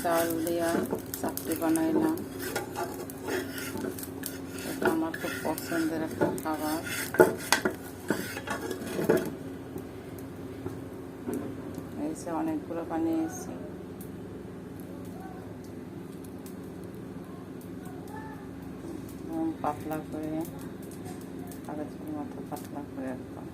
চাল দিয়া চাপটি বানাইলাম। এটা আমার খুব পছন্দের একটা খাবার। এই যে অনেকগুলো বানিয়েছি। পাতলা করে কাগজের মতো পাতলা করে একদম